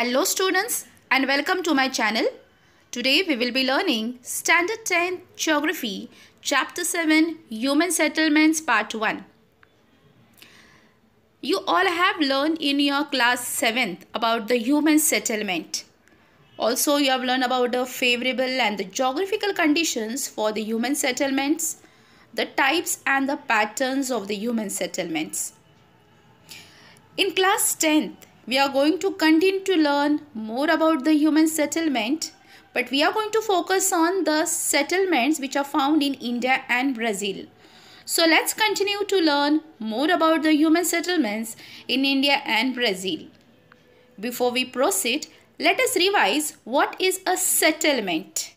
Hello students and welcome to my channel. Today we will be learning Standard 10 Geography Chapter 7 Human Settlements Part 1. You all have learned in your class 7th about the human settlement. Also you have learned about the favorable and the geographical conditions for the human settlements, the types and the patterns of the human settlements. In class 10th, we are going to continue to learn more about the human settlement, but we are going to focus on the settlements which are found in India and Brazil. So let's continue to learn more about the human settlements in India and Brazil. Before we proceed, let us revise what is a settlement.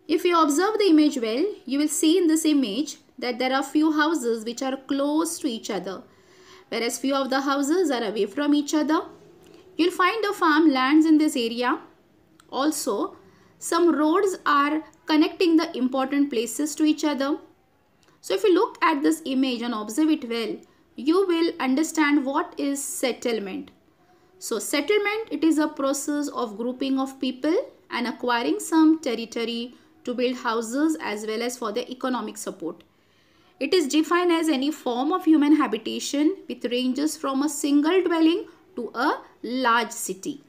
If you observe the image well, you will see in this image that there are few houses which are close to each other, whereas few of the houses are away from each other. You'll find the farmlands in this area. Also, some roads are connecting the important places to each other. So if you look at this image and observe it well, you will understand what is settlement. So settlement, it is a process of grouping of people and acquiring some territory to build houses as well as for their economic support. It is defined as any form of human habitation which ranges from a single dwelling to a large city.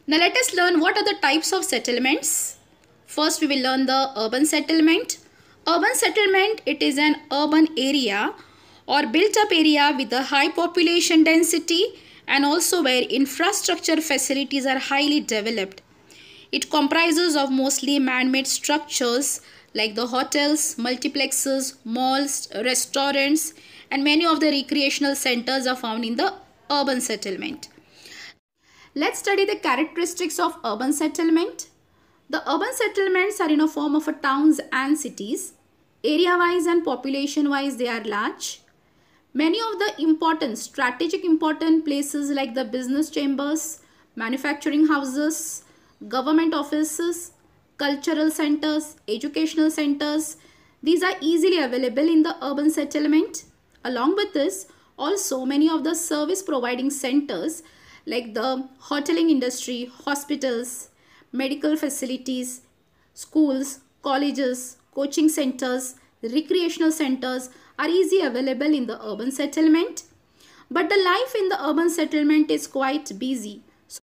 Now let us learn what are the types of settlements. First we will learn the urban settlement. Urban settlement, it is an urban area or built up area with a high population density and also where infrastructure facilities are highly developed. It comprises of mostly man-made structures like the hotels, multiplexes, malls, restaurants, and many of the recreational centers are found in the urban settlement. Let's study the characteristics of urban settlement. The urban settlements are in a form of towns and cities. Area-wise and population-wise, they are large. Many of the strategic important places like the business chambers, manufacturing houses, government offices, cultural centers, educational centers, these are easily available in the urban settlement. Along with this, also many of the service providing centers like the hoteling industry, hospitals, medical facilities, schools, colleges, coaching centers, recreational centers are easily available in the urban settlement. But the life in the urban settlement is quite busy. So,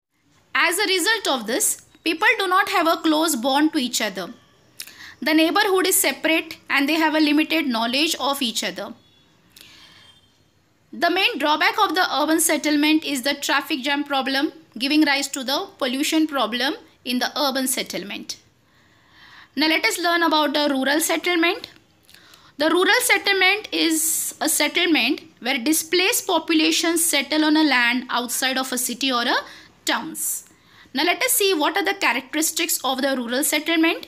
as a result of this, people do not have a close bond to each other. The neighborhood is separate and they have a limited knowledge of each other. The main drawback of the urban settlement is the traffic jam problem, giving rise to the pollution problem in the urban settlement. Now let us learn about the rural settlement. The rural settlement is a settlement where displaced populations settle on a land outside of a city or a towns. Now let us see what are the characteristics of the rural settlement.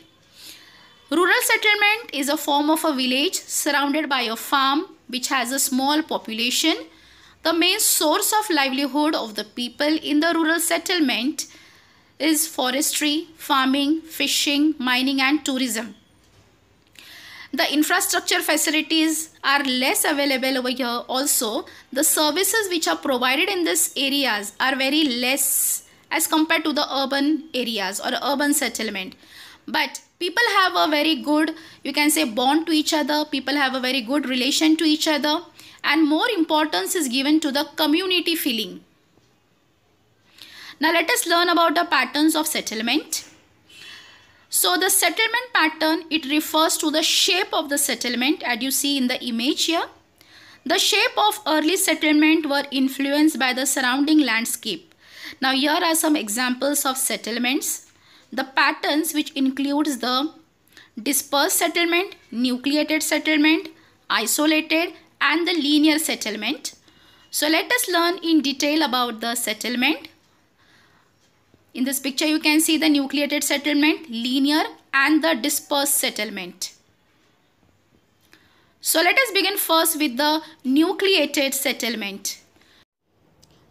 Rural settlement is a form of a village surrounded by a farm which has a small population. The main source of livelihood of the people in the rural settlement is forestry, farming, fishing, mining and tourism. The infrastructure facilities are less available over here. Also, the services which are provided in these areas are very less as compared to the urban areas or urban settlement. But people have a very good, you can say, bond to each other. People have a very good relation to each other. And more importance is given to the community feeling. Now let us learn about the patterns of settlement. So the settlement pattern, it refers to the shape of the settlement as you see in the image here. The shape of early settlement were influenced by the surrounding landscape. Now here are some examples of settlements. The patterns which includes the dispersed settlement, nucleated settlement, isolated and the linear settlement. So let us learn in detail about the settlement. In this picture you can see the nucleated settlement, linear and the dispersed settlement. So let us begin first with the nucleated settlement.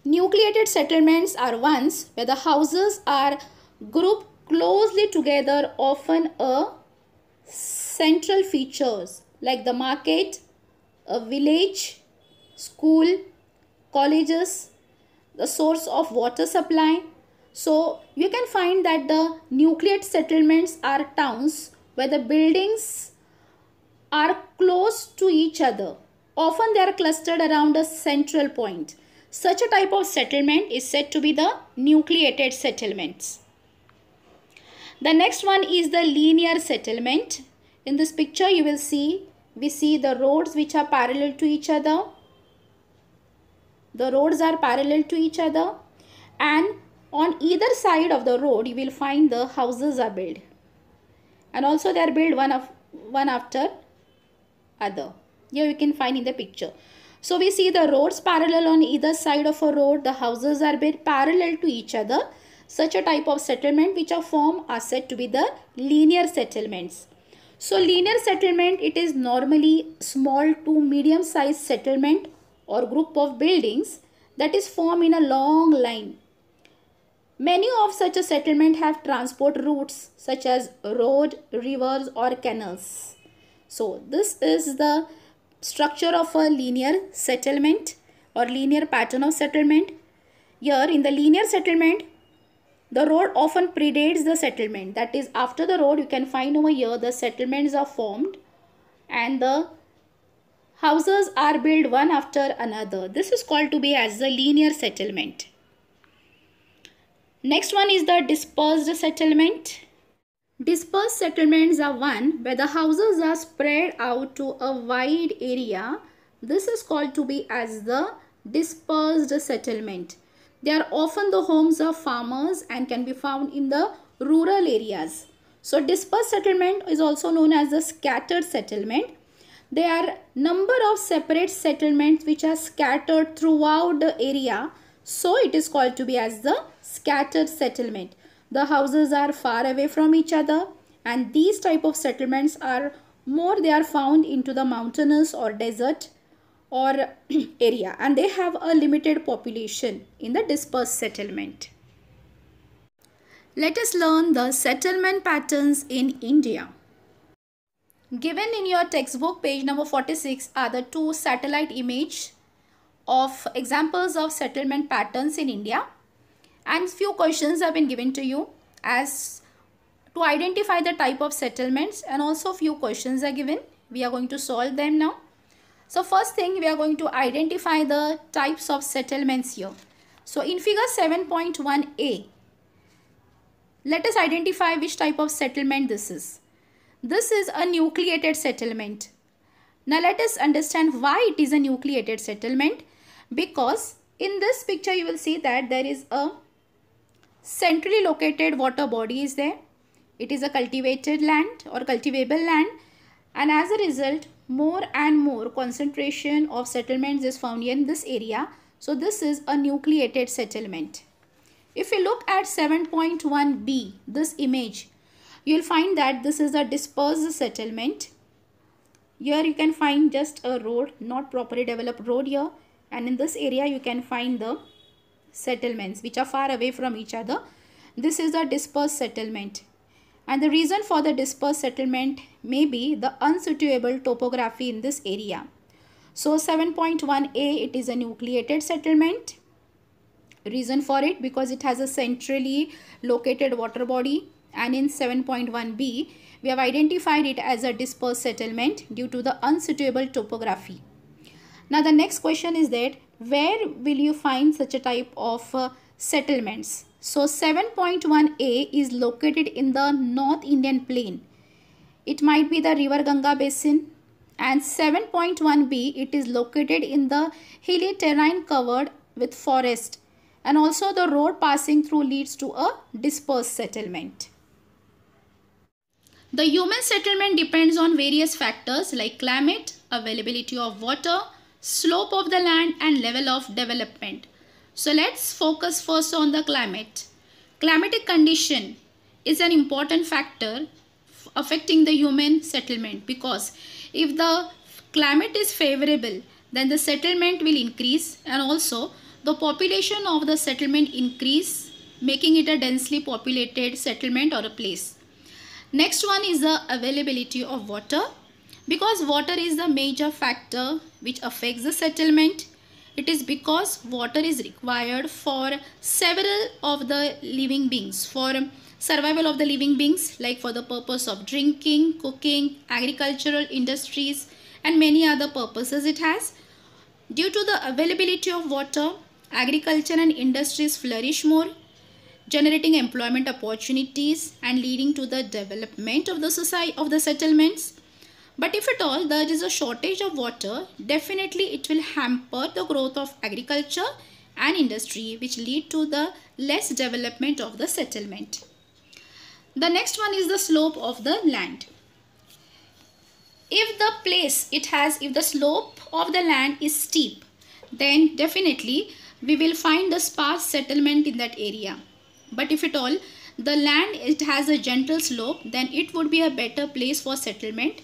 Nucleated settlements are ones where the houses are grouped closely together, often a central features like the market, a village, school, colleges, the source of water supply. So you can find that the nucleate settlements are towns where the buildings are close to each other. Often they are clustered around a central point. Such a type of settlement is said to be the nucleated settlements. The next one is the linear settlement. In this picture you will see, we see the roads which are parallel to each other. The roads are parallel to each other, and on either side of the road you will find the houses are built, and also they are built one after other. Here you can find in the picture. So we see the roads parallel on either side of a road. The houses are built parallel to each other. Such a type of settlement which are formed are said to be the linear settlements. So linear settlement, it is normally small to medium sized settlement or group of buildings that is formed in a long line. Many of such a settlement have transport routes such as road, rivers or canals. So this is the structure of a linear settlement or linear pattern of settlement. Here in the linear settlement, the road often predates the settlement. That is, after the road you can find over here the settlements are formed and the houses are built one after another. This is called to be as the linear settlement. Next one is the dispersed settlement. Dispersed settlements are one where the houses are spread out to a wide area. This is called to be as the dispersed settlement. They are often the homes of farmers and can be found in the rural areas. So dispersed settlement is also known as the scattered settlement. There are number of separate settlements which are scattered throughout the area. So it is called to be as the scattered settlement. The houses are far away from each other, and these type of settlements are more, they are found into the mountainous or desert or area, and they have a limited population in the dispersed settlement. Let us learn the settlement patterns in India. Given in your textbook page number 46 are the two satellite images of examples of settlement patterns in India, and few questions have been given to you as to identify the type of settlements, and also few questions are given. We are going to solve them now. So first thing, we are going to identify the types of settlements here. So in figure 7.1a, let us identify which type of settlement this is. This is a nucleated settlement. Now let us understand why it is a nucleated settlement, because in this picture you will see that there is a centrally located water body is there. It is a cultivated land or cultivable land, and as a result more and more concentration of settlements is found here in this area. So this is a nucleated settlement. If you look at 7.1b, this image, you will find that this is a dispersed settlement. Here you can find just a road, not properly developed road here, and in this area you can find the settlements which are far away from each other. This is a dispersed settlement, and the reason for the dispersed settlement may be the unsuitable topography in this area. So 7.1a, it is a nucleated settlement. Reason for it, because it has a centrally located water body, and in 7.1b we have identified it as a dispersed settlement due to the unsuitable topography. Now the next question is that where will you find such a type of settlements? So 7.1a is located in the North Indian plain. It might be the river Ganga basin, and 7.1b, it is located in the hilly terrain covered with forest, and also the road passing through leads to a dispersed settlement. The human settlement depends on various factors like climate, availability of water, slope of the land and level of development. So let's focus first on the climate. Climatic condition is an important factor affecting the human settlement, because if the climate is favorable, then the settlement will increase, and also the population of the settlement increase, making it a densely populated settlement or a place. Next one is the availability of water, because water is the major factor which affects the settlement. It is because water is required for several of the living beings, for survival of the living beings, like for the purpose of drinking, cooking, agricultural industries, and many other purposes it has. Due to the availability of water, agriculture and industries flourish more, generating employment opportunities and leading to the development of the society, of the settlements. But if at all there is a shortage of water, definitely it will hamper the growth of agriculture and industry, which lead to the less development of the settlement. The next one is the slope of the land. If the slope of the land is steep, then definitely we will find the sparse settlement in that area. But if at all the land it has a gentle slope, then it would be a better place for settlement.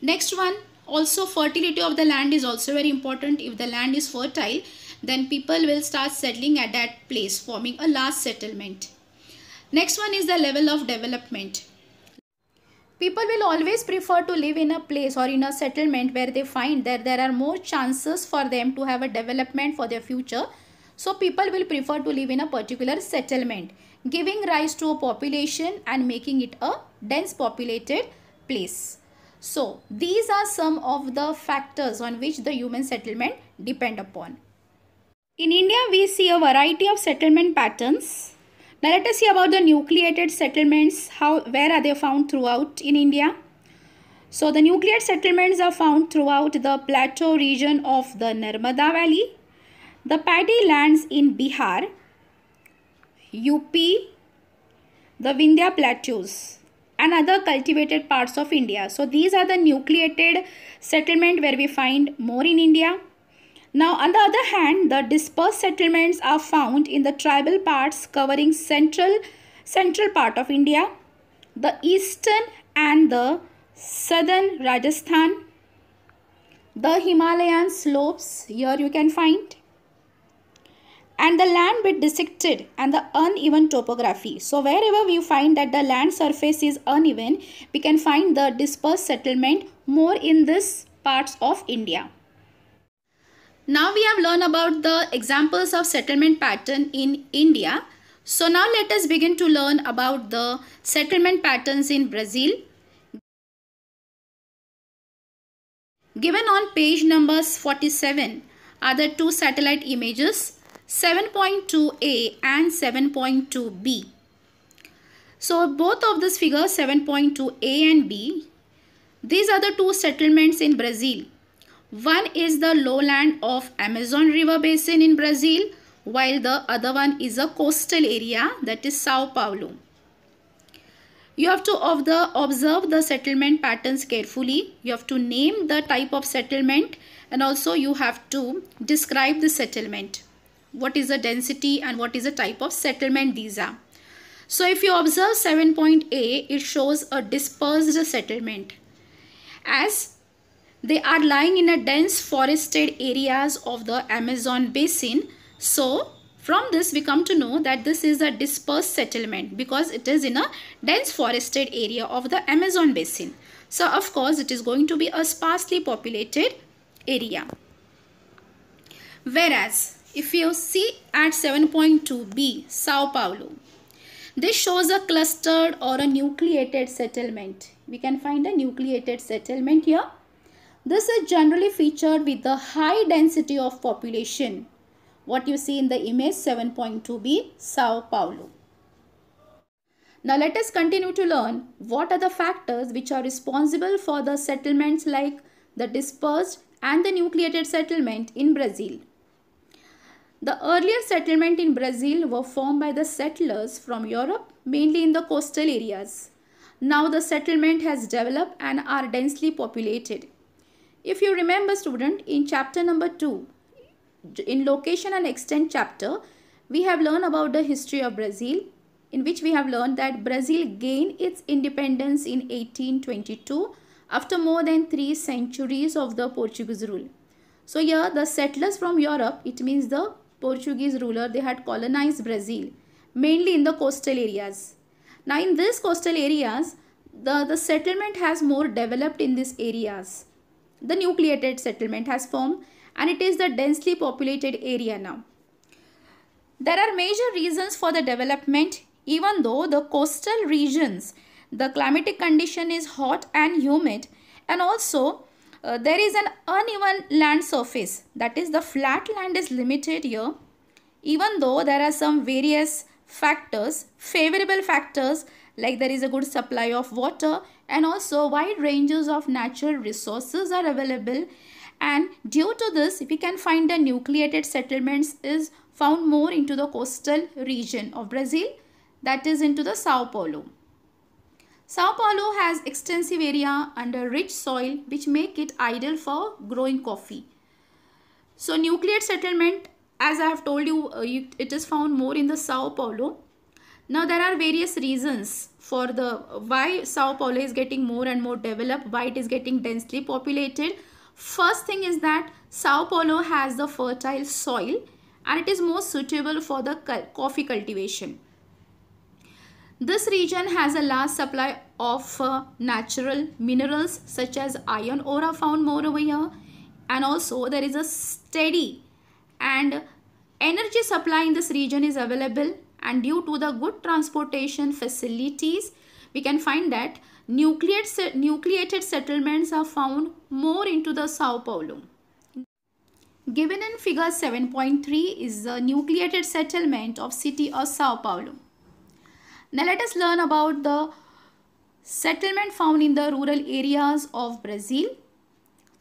Next one, also fertility of the land is also very important. If the land is fertile, then people will start settling at that place, forming a large settlement. Next one is the level of development. People will always prefer to live in a place or in a settlement where they find that there are more chances for them to have a development for their future. So people will prefer to live in a particular settlement, giving rise to a population and making it a dense populated place. So these are some of the factors on which the human settlement depend upon. In India, we see a variety of settlement patterns. Now let us see about the nucleated settlements. Where are they found throughout in India? So the nucleated settlements are found throughout the plateau region of the Narmada Valley, the paddy lands in Bihar, UP, the Vindhya plateaus, and other cultivated parts of India. So these are the nucleated settlement where we find more in India. Now on the other hand, the dispersed settlements are found in the tribal parts covering central part of India, the eastern and the southern Rajasthan, the Himalayan slopes here you can find, and the land with dissected and the uneven topography. So wherever we find that the land surface is uneven, we can find the dispersed settlement more in this parts of India. Now we have learned about the examples of settlement pattern in India. So now let us begin to learn about the settlement patterns in Brazil. Given on page numbers 47 are the two satellite images 7.2a and 7.2b. So both of these figures 7.2a and b, these are the two settlements in Brazil. One is the lowland of Amazon River Basin in Brazil, while the other one is a coastal area, that is Sao Paulo. You have to observe the settlement patterns carefully. You have to name the type of settlement and also you have to describe the settlement. What is the density and what is the type of settlement these are. So if you observe 7.a, it shows a dispersed settlement, as they are lying in a dense forested areas of the Amazon basin. So from this we come to know that this is a dispersed settlement because it is in a dense forested area of the Amazon basin. So of course it is going to be a sparsely populated area. Whereas if you see at 7.2b, Sao Paulo, this shows a clustered or a nucleated settlement. We can find a nucleated settlement here. This is generally featured with the high density of population. What you see in the image 7.2b, Sao Paulo. Now let us continue to learn what are the factors which are responsible for the settlements like the dispersed and the nucleated settlement in Brazil. The earlier settlement in Brazil were formed by the settlers from Europe, mainly in the coastal areas. Now the settlement has developed and are densely populated. If you remember student, in chapter number 2, in location and extent chapter, we have learned about the history of Brazil, in which we have learned that Brazil gained its independence in 1822 after more than 3 centuries of the Portuguese rule. So here the settlers from Europe, it means the Portuguese ruler, they had colonized Brazil, mainly in the coastal areas. Now in these coastal areas, the settlement has more developed in these areas. The nucleated settlement has formed and it is the densely populated area now. There are major reasons for the development. Even though the coastal regions, the climatic condition is hot and humid, and also there is an uneven land surface, that is the flat land is limited here. Even though there are some various factors, favorable factors, like there is a good supply of water and also wide ranges of natural resources are available, and due to this we can find the nucleated settlements is found more into the coastal region of Brazil, that is into the Sao Paulo. Sao Paulo has extensive area under rich soil which make it ideal for growing coffee. So nucleated settlement, as I have told you, it is found more in the Sao Paulo. Now there are various reasons for the why Sao Paulo is getting more and more developed, why it is getting densely populated. First thing is that Sao Paulo has the fertile soil and it is more suitable for the coffee cultivation. This region has a large supply of natural minerals such as iron ore are found more over here, and also there is a steady and energy supply in this region is available, and due to the good transportation facilities we can find that nucleated settlements are found more into the Sao Paulo. Given in figure 7.3 is the nucleated settlement of city of Sao Paulo. Now let us learn about the settlement found in the rural areas of Brazil.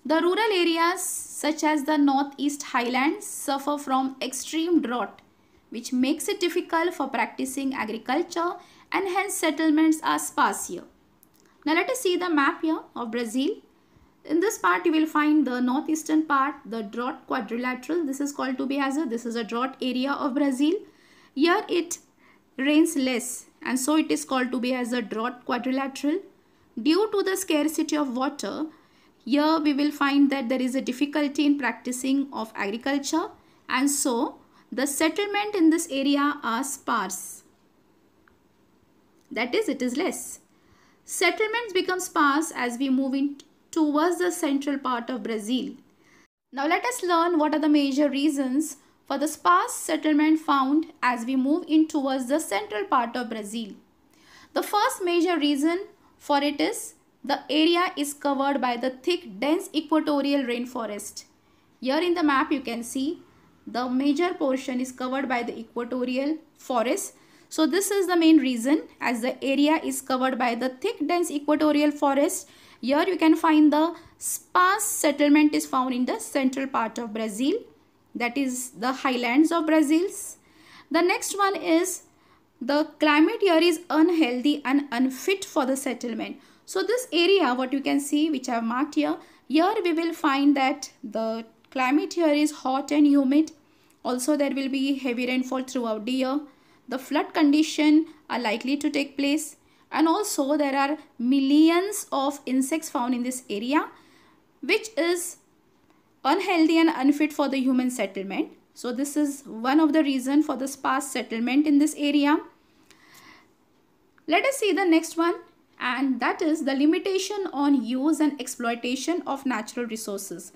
The rural areas such as the northeast highlands suffer from extreme drought, which makes it difficult for practicing agriculture, and hence settlements are sparse here. Now let us see the map here of Brazil. In this part you will find the northeastern part, the drought quadrilateral. This is called to be as this is a drought area of Brazil. Here it rains less, and so it is called to be as a drought quadrilateral. Due to the scarcity of water, here we will find that there is a difficulty in practicing of agriculture, and so the settlement in this area are sparse. That is, it is less. Settlements become sparse as we move in towards the central part of Brazil. Now let us learn what are the major reasons for the sparse settlement found as we move in towards the central part of Brazil. The first major reason for it is the area is covered by the thick, dense equatorial rainforest. Here in the map you can see the major portion is covered by the equatorial forest. So this is the main reason, as the area is covered by the thick, dense equatorial forest. Here you can find the sparse settlement is found in the central part of Brazil, that is the highlands of Brazil. The next one is the climate here is unhealthy and unfit for the settlement. So this area, what you can see, which I have marked here, here we will find that the climate here is hot and humid. Also there will be heavy rainfall throughout the year. The flood condition are likely to take place, and also there are millions of insects found in this area, which is unhealthy and unfit for the human settlement. So this is one of the reasons for the sparse settlement in this area. Let us see the next one, and that is the limitation on use and exploitation of natural resources.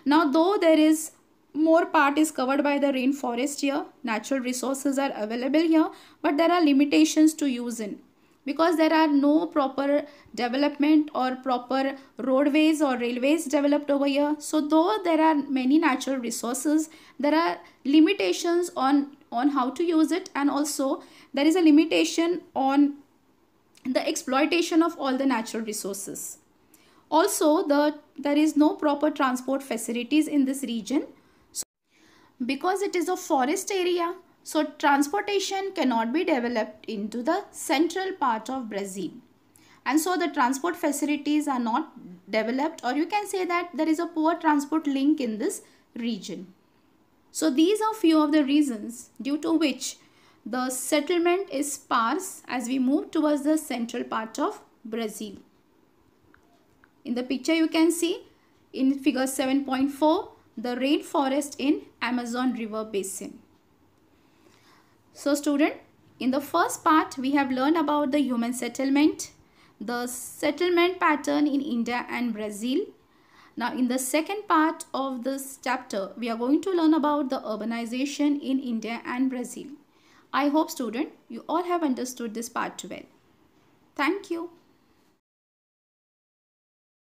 Now though there is more part is covered by the rainforest here, natural resources are available here, but there are limitations to use in, because there are no proper development or proper roadways or railways developed over here. So though there are many natural resources, there are limitations on how to use it, and also there is a limitation on the exploitation of all the natural resources. Also there is no proper transport facilities in this region. So because it is a forest area, so transportation cannot be developed into the central part of Brazil, and so the transport facilities are not developed, or you can say that there is a poor transport link in this region. So these are few of the reasons due to which the settlement is sparse as we move towards the central part of Brazil. In the picture you can see in figure 7.4 the rainforest in Amazon River Basin. So student, in the first part we have learned about the human settlement, the settlement pattern in India and Brazil. Now in the second part of this chapter, we are going to learn about the urbanization in India and Brazil. I hope student, you all have understood this part well. Thank you.